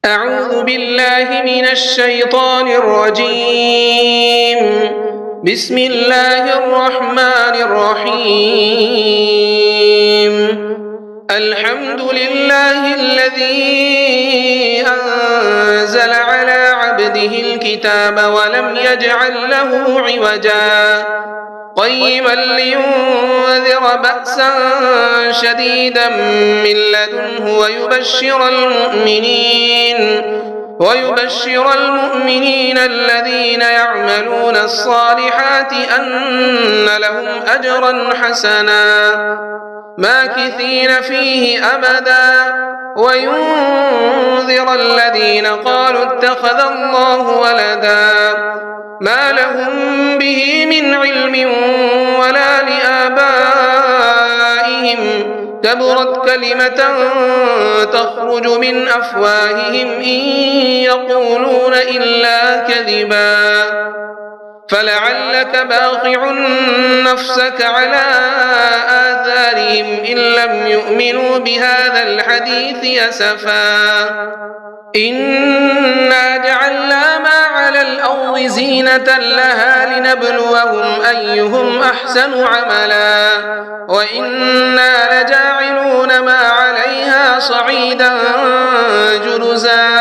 أعوذ بالله من الشيطان الرجيم. بسم الله الرحمن الرحيم. الحمد لله الذي أنزل على عبده الكتاب ولم يجعل له عوجا قيما لينذر بأسا شديدا من لدنه ويبشر المؤمنين الذين يعملون الصالحات أن لهم أجرا حسنا ماكثين فيه أبدا وينذر الذين قالوا اتخذ الله ولدا ما لهم به من علم ولا لآبائهم كبرت كلمة تخرج من أفواههم إن يقولون إلا كذبا فلعلك باخع نفسك على آثارهم إن لم يؤمنوا بهذا الحديث أسفا إنا جعلنا ما على الأرض زينة لها لنبلوهم أيهم أحسن عملا وإنا لجاعلون ما عليها صعيدا جرزا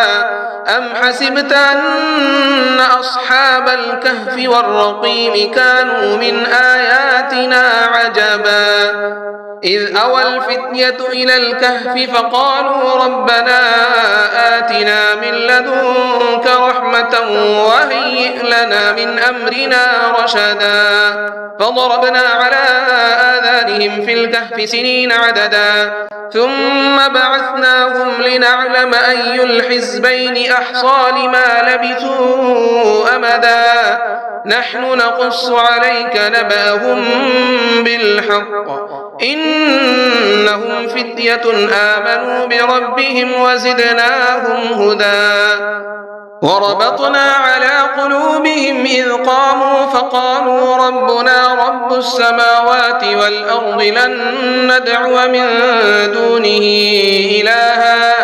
أم حسبت أن أصحاب الكهف والرقيم كانوا من آياتنا عجبا إذ أوى الفتية إلى الكهف فقالوا ربنا آتنا من لدنك رحمة وهيئ لنا من أمرنا رشدا فضربنا على آذانهم في الكهف سنين عددا ثم بعثناهم لنعلم أي الحزبين أحصى لما لبثوا أمدا نحن نقص عليك نبأهم بالحق إنهم فتية آمنوا بربهم وزدناهم هدى وربطنا على قلوبهم إذ قاموا فقالوا ربنا رب السماوات والأرض لن ندعو من دونه إلها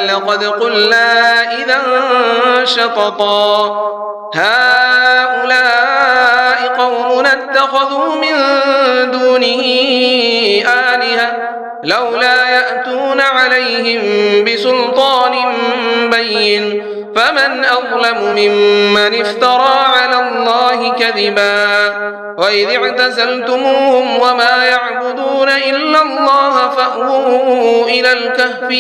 لقد قلنا إذا شططا هؤلاء قومنا اتخذوا من دونه آلهة لولا يأتون عليهم بسلطان بين فمن أظلم ممن افترى على الله كذبا وإذ اعتزلتموهم وما يعبدون إلا الله فأووا إلى الكهف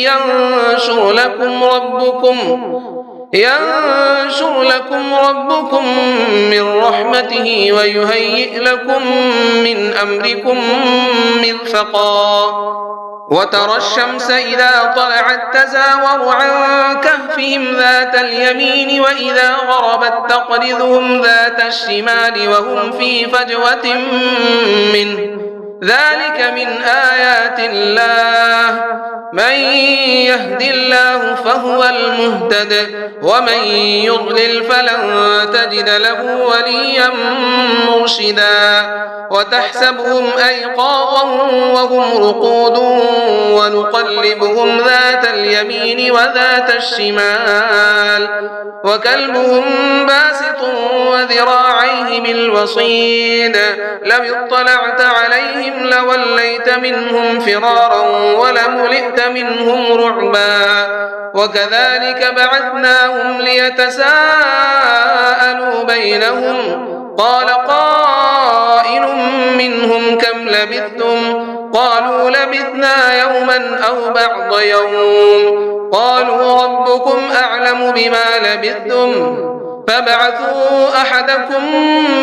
ينشر لكم ربكم من رحمته ويهيئ لكم من أمركم مرفقا وترى الشمس إذا طلعت تزاور عن كهفهم ذات اليمين وإذا غربت تقرضهم ذات الشمال وهم في فجوة منه ذلك من آيات الله من يهد الله فهو المهتد ومن يضلل فلن تجد له وليا مرشدا وتحسبهم أيقاظا وهم رقود ونقلبهم ذات اليمين وذات الشمال وكلبهم باسط وذراعيه بالوصيد لو اطلعت عليهم لوليت منهم فرارا ولملئت منهم رعبا وكذلك بعثناهم ليتساءلوا بينهم قال قائل منهم كم لبثتم قالوا لبثنا يوما أو بعض يوم قالوا ربكم أعلم بما لبثتم فابعثوا أحدكم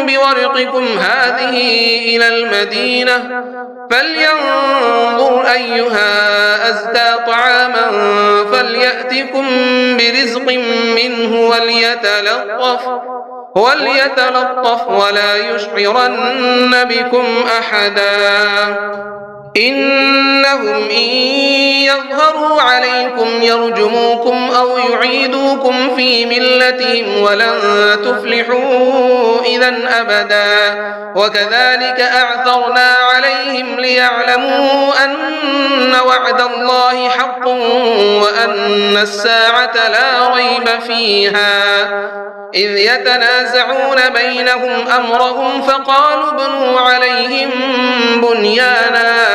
بورقكم هذه إلى المدينة فلينظر أيها أزكى طعاما فليأتكم برزق منه وليتلطف ولا يشعرن بكم أحدا إنهم إن يظهروا عليكم يرجموكم أو يعيدوكم في ملتهم ولن تفلحوا إذا أبدا وكذلك أعثرنا عليهم ليعلموا أن وعد الله حق وأن الساعة لا ريب فيها إذ يتنازعون بينهم أمرهم فقالوا ابنوا عليهم بنيانا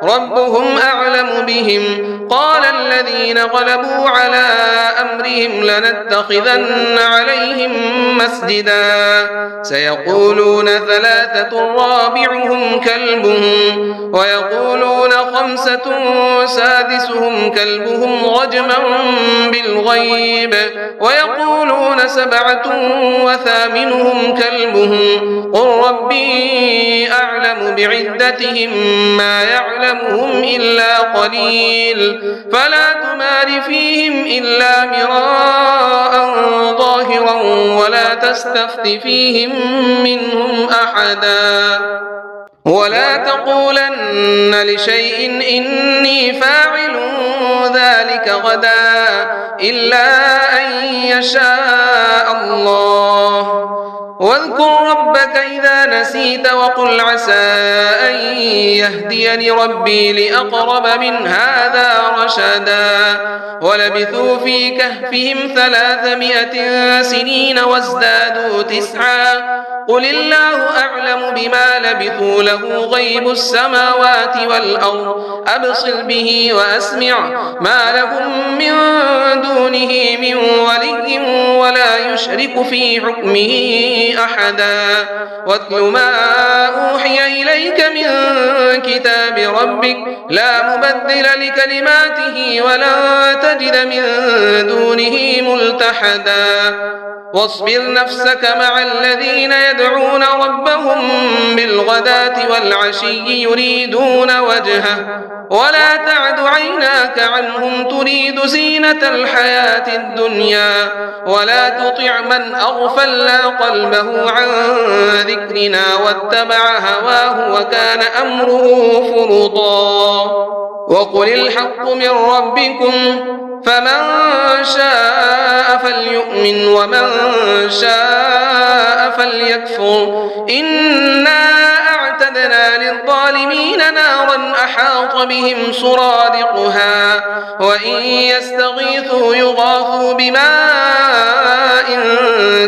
ربهم أعلم بهم قال الذين غلبوا على أمرهم لنتخذن عليهم مسجدا سيقولون ثلاثة رابعهم كلبهم ويقولون خمسة سادسهم كلبهم رجما بالغيب ويقولون سبعة وثامنهم كلبهم قل ربي أعلم بعدتهم ما يعلمهم إلا قليل فلا تمار فيهم إلا مراء ظاهرا ولا تستفت فيهم منهم أحدا ولا تقولن لشيء إني فاعل ذلك غدا إلا أن يشاء الله واذكر ربك إذا نسيت وقل عسى أن يهديني ربي لأقرب من هذا رشدا ولبثوا في كهفهم 300 سنين وازدادوا 9 قل الله أعلم بما لبثوا له غيب السماوات والأرض أبصر به وأسمع ما لهم من دونه من ولي ولا يشرك في حكمه أحدا واتل ما أوحي إليك من كتاب ربك لا مبدل لكلماته ولا تجد من دونه ملتحدا واصبر نفسك مع الذين يدعون ربهم بالغداة والعشي يريدون وجهه ولا تعد عيناك عنهم تريد زينة الحياة الدنيا ولا تطع من أغفلنا قلبه عن ذكرنا واتبع هواه وكان أمره فرطا وقل الحق من ربكم فمن شاء فليؤمن ومن شاء فليكفر إنا أعتدنا للظالمين نارا أحاط بهم سرادقها وإن يستغيثوا يغاثوا بماء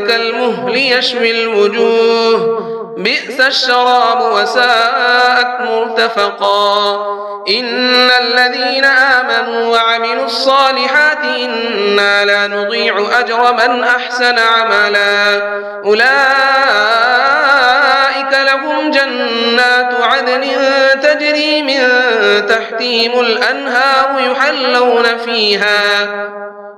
كالمهل يشوي الوجوه بئس الشراب وساءت مرتفقا إن الذين آمنوا وعملوا الصالحات إنا لا نضيع أجر من أحسن عملا أولئك لهم جنات عدن تجري من تحتهم الأنهار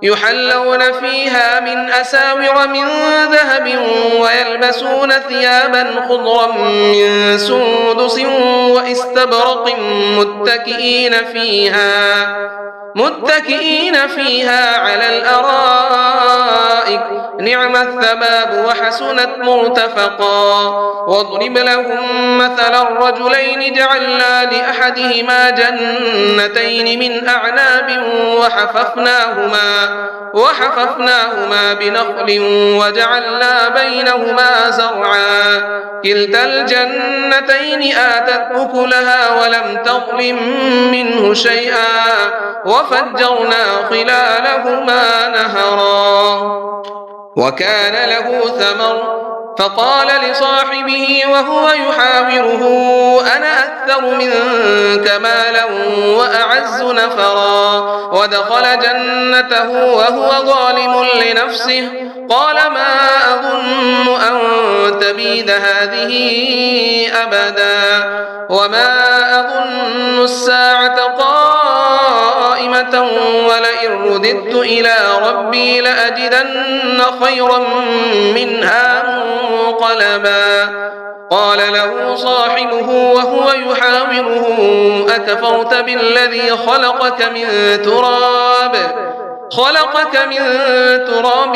يحلون فيها من أساور من ذهب ويلبسون ثيابا خضرا من سندس واستبرق متكئين فيها على الأرائك نعم الثواب وحسنت مرتفقا واضرب لهم مثلا الرجلين جعلنا لأحدهما جنتين من أعناب وحففناهما بنخل وجعلنا بينهما زرعا كلتا الجنتين آتت أكلها ولم تظلم منه شيئا وفجرنا خلالهما نهرا وكان له ثمر فقال لصاحبه وهو يحاوره أنا أكثر منك مالا وأعز نفرا ودخل جنته وهو ظالم لنفسه قال ما أظن أن تبيد هذه أبدا وما أظن الساعة قائمة ولئن رددت إلى ربي لأجدن خيرا منها منقلبا قال له صاحبه وهو يحاوره أكفرت بالذي خلقك من تراب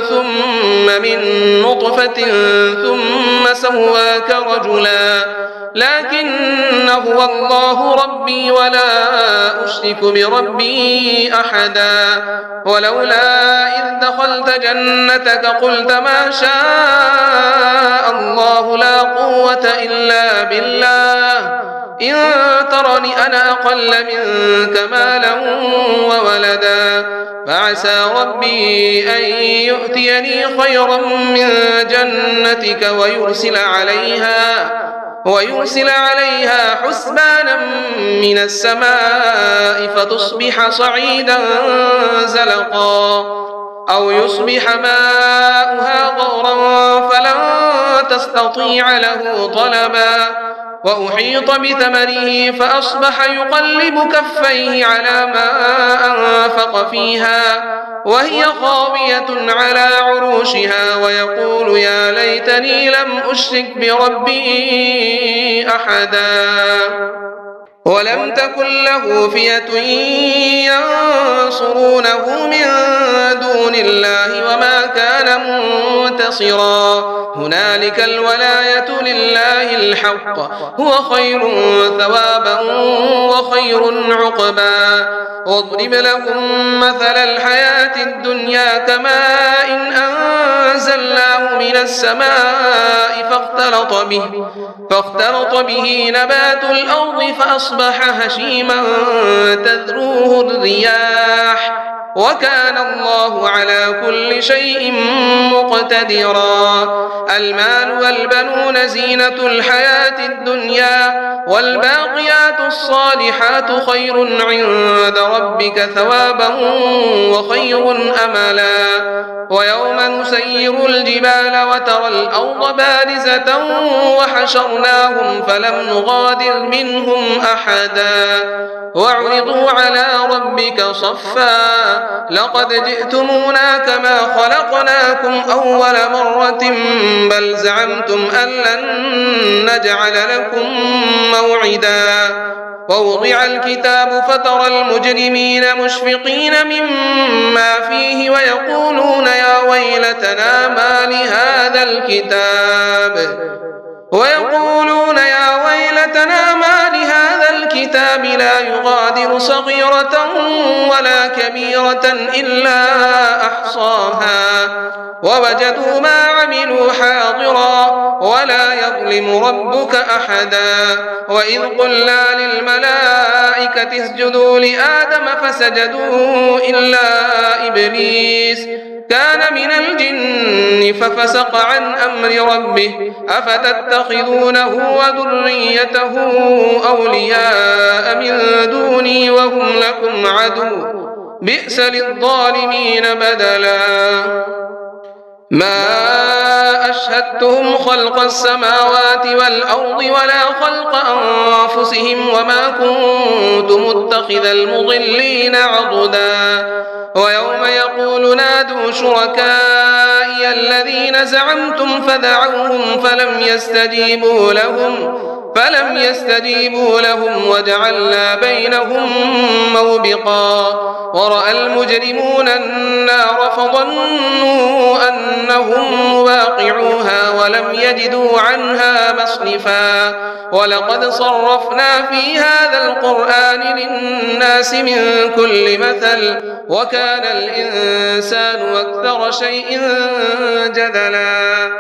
ثم من نطفة ثم سواك رجلا لكن هو الله ربي ولا أشرك بربي أحدا ولولا إذ دخلت جنتك قلت ما شاء الله لا قوة إلا بالله إن ترني أنا أقل منك مالا وولدا فعسى ربي أن يؤتيني خيرا من جنتك ويرسل عليها حسبانا من السماء فتصبح صعيدا زلقا أو يصبح ماؤها غورا فلن تستطيع له طلبا وأحيط بثمره فأصبح يقلب كفيه على ما أنفق فيها وهي خاوية على عروشها ويقول يا ليتني لم أشرك بربي أحدا ولم تكن له فئة ينصرونه من دون الله وما كان منتصرا هنالك الولاية لله الحق هو خير ثوابا وخير عقبا واضرب لهم مثل الحياة الدنيا كماء إن أنزلناه من السماء فاختلط به نبات الأرض فأصبح هشيما تذروه الرياح وكان الله على كل شيء مقتدرا المال والبنون زينة الحياة الدنيا والباقيات الصالحات خير عند ربك ثوابا وخير أملا ويوم نسير الجبال وترى الأرض بارزة وحشرناهم فلم نغادر منهم أحدا وعرضوا على ربك صفا لقد جئتمونا كما خلقناكم أول مرة بل زعمتم أن لن نجعل لكم موعدا ووضع الكتاب فترى المجرمين مشفقين مما فيه ويقولون يا ويلتنا ما لهذا الكتاب لا يغادر صغيرة ولا كبيرة إلا أحصاها ووجدوا ما عملوا حاضرا ولا يظلم ربك أحدا وإذ قلنا للملائكة اسجدوا لآدم فسجدوا إلا إبليس كان من الجن ففسق عن أمر ربه أفتتخذونه وذريته أولياء من دوني وهم لكم عدو بئس للظالمين بدلا ما أشهدتهم خلق السماوات والأرض ولا خلق أنفسهم وما كنت متخذ المضلين عضدا ويوم يقول نادوا شركائي الذين زعمتم فدعوهم فلم يستجيبوا لهم وجعلنا بينهم موبقا ورأى المجرمون النار فظنوا أنهم واقعوها ولم يجدوا عنها مصرفا ولقد صرفنا في هذا القرآن للناس من كل مثل وكان الإنسان أكثر شيء جدلا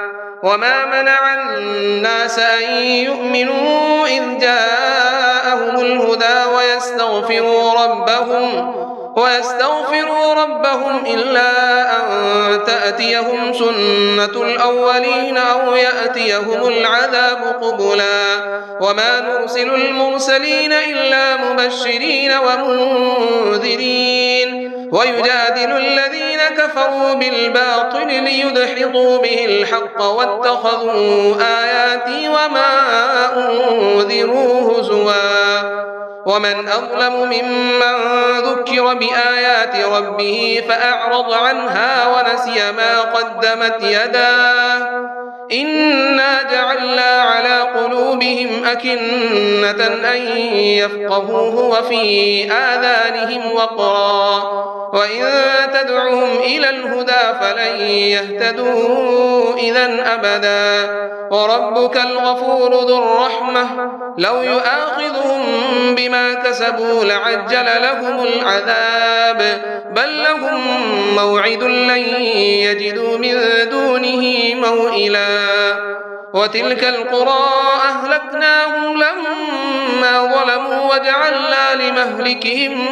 وما منع الناس أن يؤمنوا إذ جاءهم الهدى ويستغفروا ربهم إلا أن تأتيهم سنة الأولين أو يأتيهم العذاب قبلا وما نرسل المرسلين إلا مبشرين ومنذرين ويجادل الذين كفروا بالباطل ليدحضوا به الحق واتخذوا آياتي وما أنذروا هزوا ومن أظلم ممن ذكر بآيات ربه فأعرض عنها ونسي ما قدمت يداه إنا جعلنا على قلوبهم أكنة أن يفقهوه وفي آذانهم وقرا وإن تدعهم إلى الهدى فلن يهتدوا إذا أبدا وربك الغفور ذو الرحمة لو يؤاخذهم بما كسبوا لعجل لهم العذاب بل لهم موعد لن يجدوا من دونه موئلا وتلك القرى أهلكناهم لما ما ظلموا وجعلنا لمهلكهم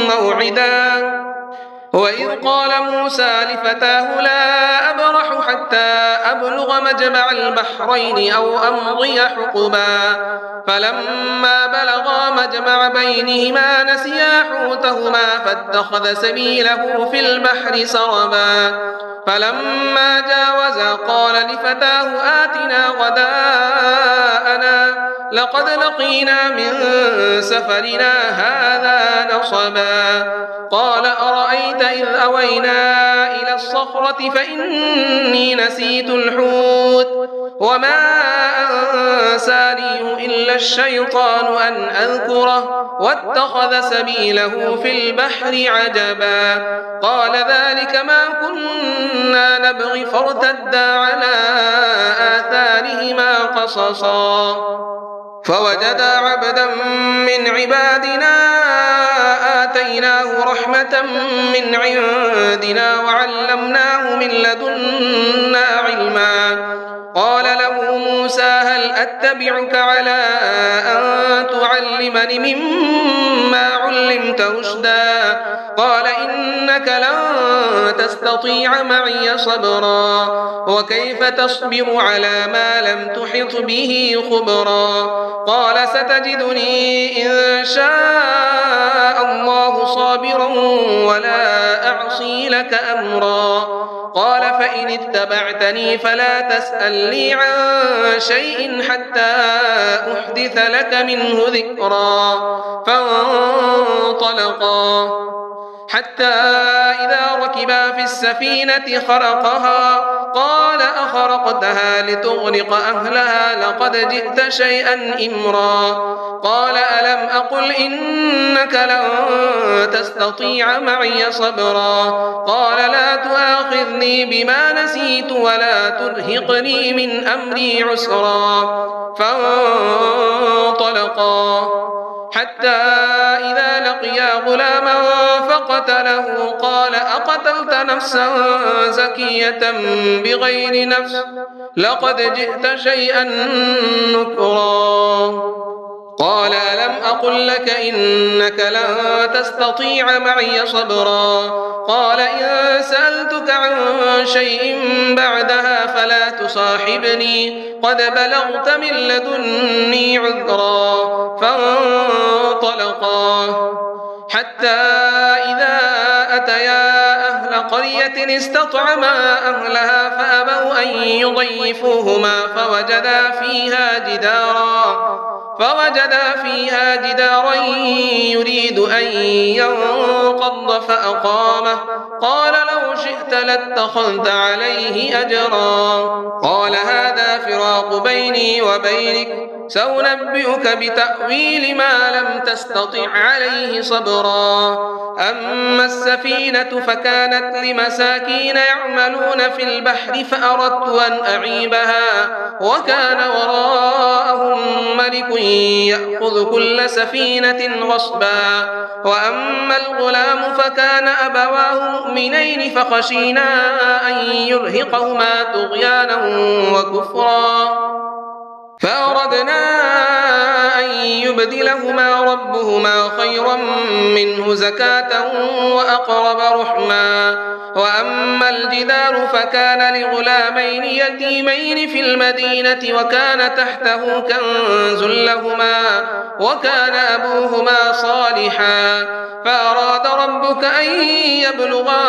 موعدا وإذ قال موسى لفتاه لا أبرح حتى أبلغ مجمع البحرين أو أمضي حقبا فلما بلغا مجمع بينهما نسيا حوتهما فاتخذ سبيله في البحر سربا فلما جاوزا قال لفتاه آتنا غداءنا لقد لقينا من سفرنا هذا نصبا قال أرأيت إذ أوينا إلى الصخرة فإني نسيت الحوت وما أنسانيه إلا الشيطان أن أذكره واتخذ سبيله في البحر عجبا قال ذلك ما كنا نبغي فارتدا على آثارهما قصصا فوجدا عبدا من عبادنا آتيناه رحمة من عندنا وعلمناه من لدنا علما قال له موسى هل أتبعك على أن تعلمني مما علمت رشدا قال إنك لن تستطيع معي صبرا وكيف تصبر على ما لم تحط به خبرا قال ستجدني إن شاء الله صابرا ولا أعصي لك أمرا قال فإن اتبعتني فلا تسألني عن شيء حتى أحدث لك منه ذكرا فانطلقا حتى إذا ركبا في السفينة خرقها قال أخرقتها لتغرق أهلها لقد جئت شيئا إمرا قال ألم أقل إنك لن تستطيع معي صبرا قال لا تؤاخذني بما نسيت ولا ترهقني من أمري عسرا فانطلقا حتى إذا لقيا غلاما فقتله قال أقتلت نفسا زكية بغير نفس لقد جئت شيئا نكرا قال ألم أقل لك إنك لن تستطيع معي صبرا قال إن سألتك عن شيء بعدها فلا تصاحبني قد بلغت من لدني عذرا فانطلقا حتى إذا أتيا أهل قرية استطعما أهلها فأبوا أن يضيفوهما فوجدا فيها جدارا يريد أن ينقض فأقامه قال لو شئت لاتخذت عليه أجرا قال هذا فراق بيني وبينك سأنبئك بتأويل ما لم تستطع عليه صبرا أما السفينة فكانت لمساكين يعملون في البحر فأردت أن أعيبها وكان وراءهم ملك يأخذ كل سفينة غصبا وأما الغلام فكان أبواه مؤمنين فخشينا أن يرهقهما طغيانا وكفرا فأردنا أن يبدلهما ربهما خيرا منه زكاة وأقرب رحما وأما الجدار فكان لغلامين يتيمين في المدينة وكان تحته كنز لهما وكان أبوهما صالحا فأراد ربك أن يبلغا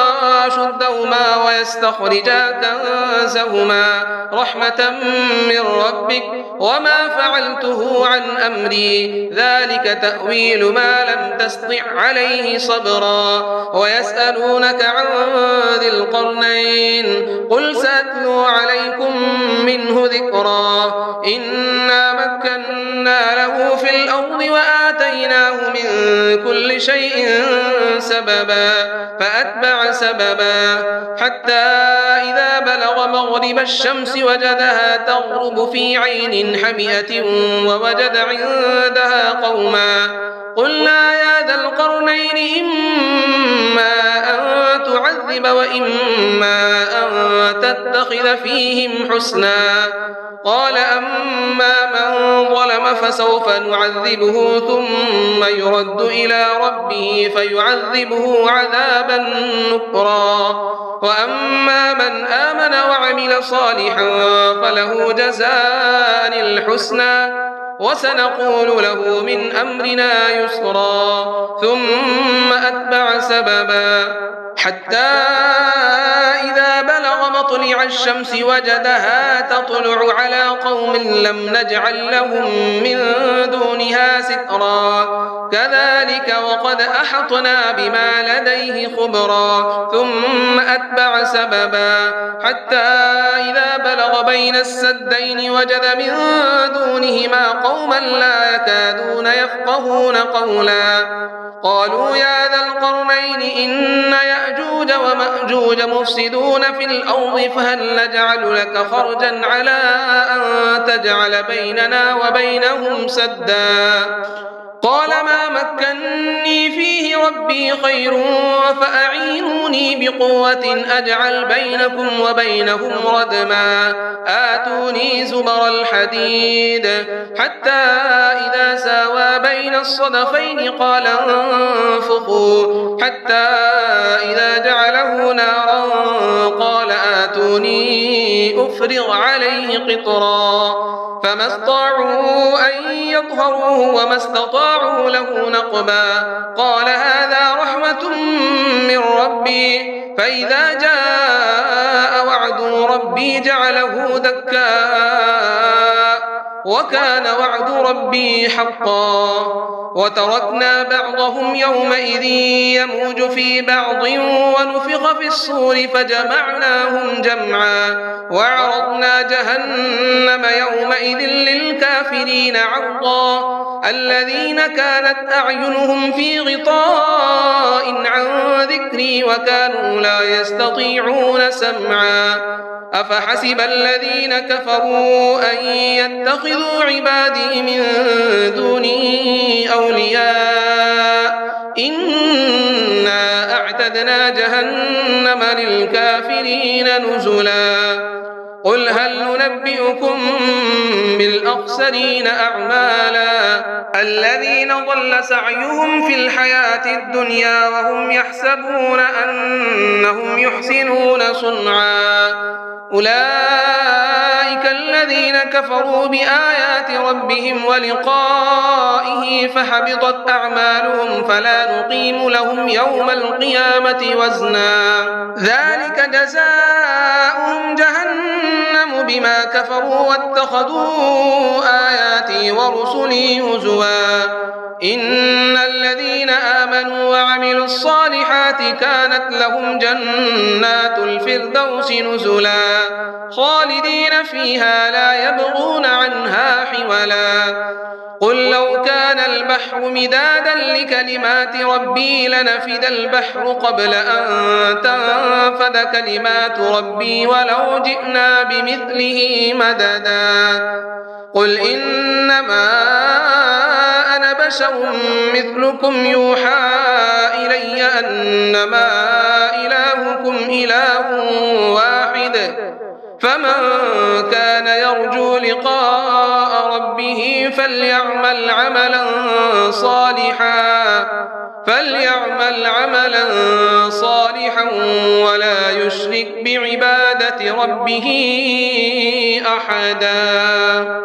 أشدهما ويستخرجا كنزهما رحمة من ربك وما فعلته عن أمري ذلك تأويل ما لم تسطع عليه صبرا ويسألونك عن ذي القرنين قل سأتلو عليكم منه ذكرا إنا مكنا له في الأرض وآتيناه من كل شيء سببا فأتبع سببا حتى إذا بلغ مغرب الشمس وجدها تغرب في عين حمئة ووجد عندها قوما قلنا يا ذا القرنين إما أن تعذب تعذب وإما أن تتخذ فيهم حسنا. قال أما من ظلم فسوف نعذبه ثم يرد إلى ربه فيعذبه عذابا نكرا. وأما من آمن وعمل صالحا فله جزاء الحسنى وسنقول له من أمرنا يسرا. ثم أتبع سببا حتى إذا بلغ مطلع الشمس وجدها تطلع على قوم لم نجعل لهم من دونها سترا. كذلك وقد أحطنا بما لديه خبرا. ثم أتبع سببا حتى إذا بلغ بين السدين وجد من دونهما قوما لا يكادون يفقهون قولا. قالوا يا ذا القرنين إن يأجوج ومأجوج مفسدون في الأرض فهل نجعل لك خرجا على أن تجعل بيننا وبينهم سدا. قال ما مكني فيه ربي خير فأعينوني بقوة أجعل بينكم وبينهم ردما. آتوني زبر الحديد حتى إذا ساوى بين الصدفين قال انفخوا حتى إذا جعله نارا قال آتوني أفرغ عليه قطرا. فما استطاعوا أن يظهروه وما استطاعوا له نقبا. قال هذا رحمة من ربي فإذا جاء وعد ربي جعله دكا وكان وعد ربي حقا. وتركنا بعضهم يومئذ يموج في بعض ونفخ في الصور فجمعناهم جمعا. وعرضنا جهنم يومئذ للكافرين عرضا. الذين كانت أعينهم في غطاء عن ذكري وكانوا لا يستطيعون سمعا. أفحسب الذين كفروا أن يتخذوا عبادي من دوني أولياء إنا أعتدنا جهنم للكافرين نزلا. قل هل ننبئكم بالأخسرين أعمالا الذين ضل سعيهم في الحياة الدنيا وهم يحسبون أنهم يحسنون صنعا. أولئك الذين كفروا بآيات ربهم ولقائه فحبطت أعمالهم فلا نقيم لهم يوم القيامة وزنا. ذلك جزاؤهم جهنم بما كفروا واتخذوا آياتي ورسلي هزوا. إن الذين آمنوا وعملوا الصالحات كانت لهم جنات الفردوس نزلا خالدين فيها لا يبغون عنها حولا. قل لو كان البحر مدادا لكلمات ربي لنفد البحر قبل أن تنفد كلمات ربي ولو جئنا بمثله مددا. قل إنما أنا بشر مثلكم يوحى إلي أنما إلهكم إله واحد فمن كان يرجو لقاء ربه فليعمل عملا صالحا ولا يشرك بعبادة ربه أحدا.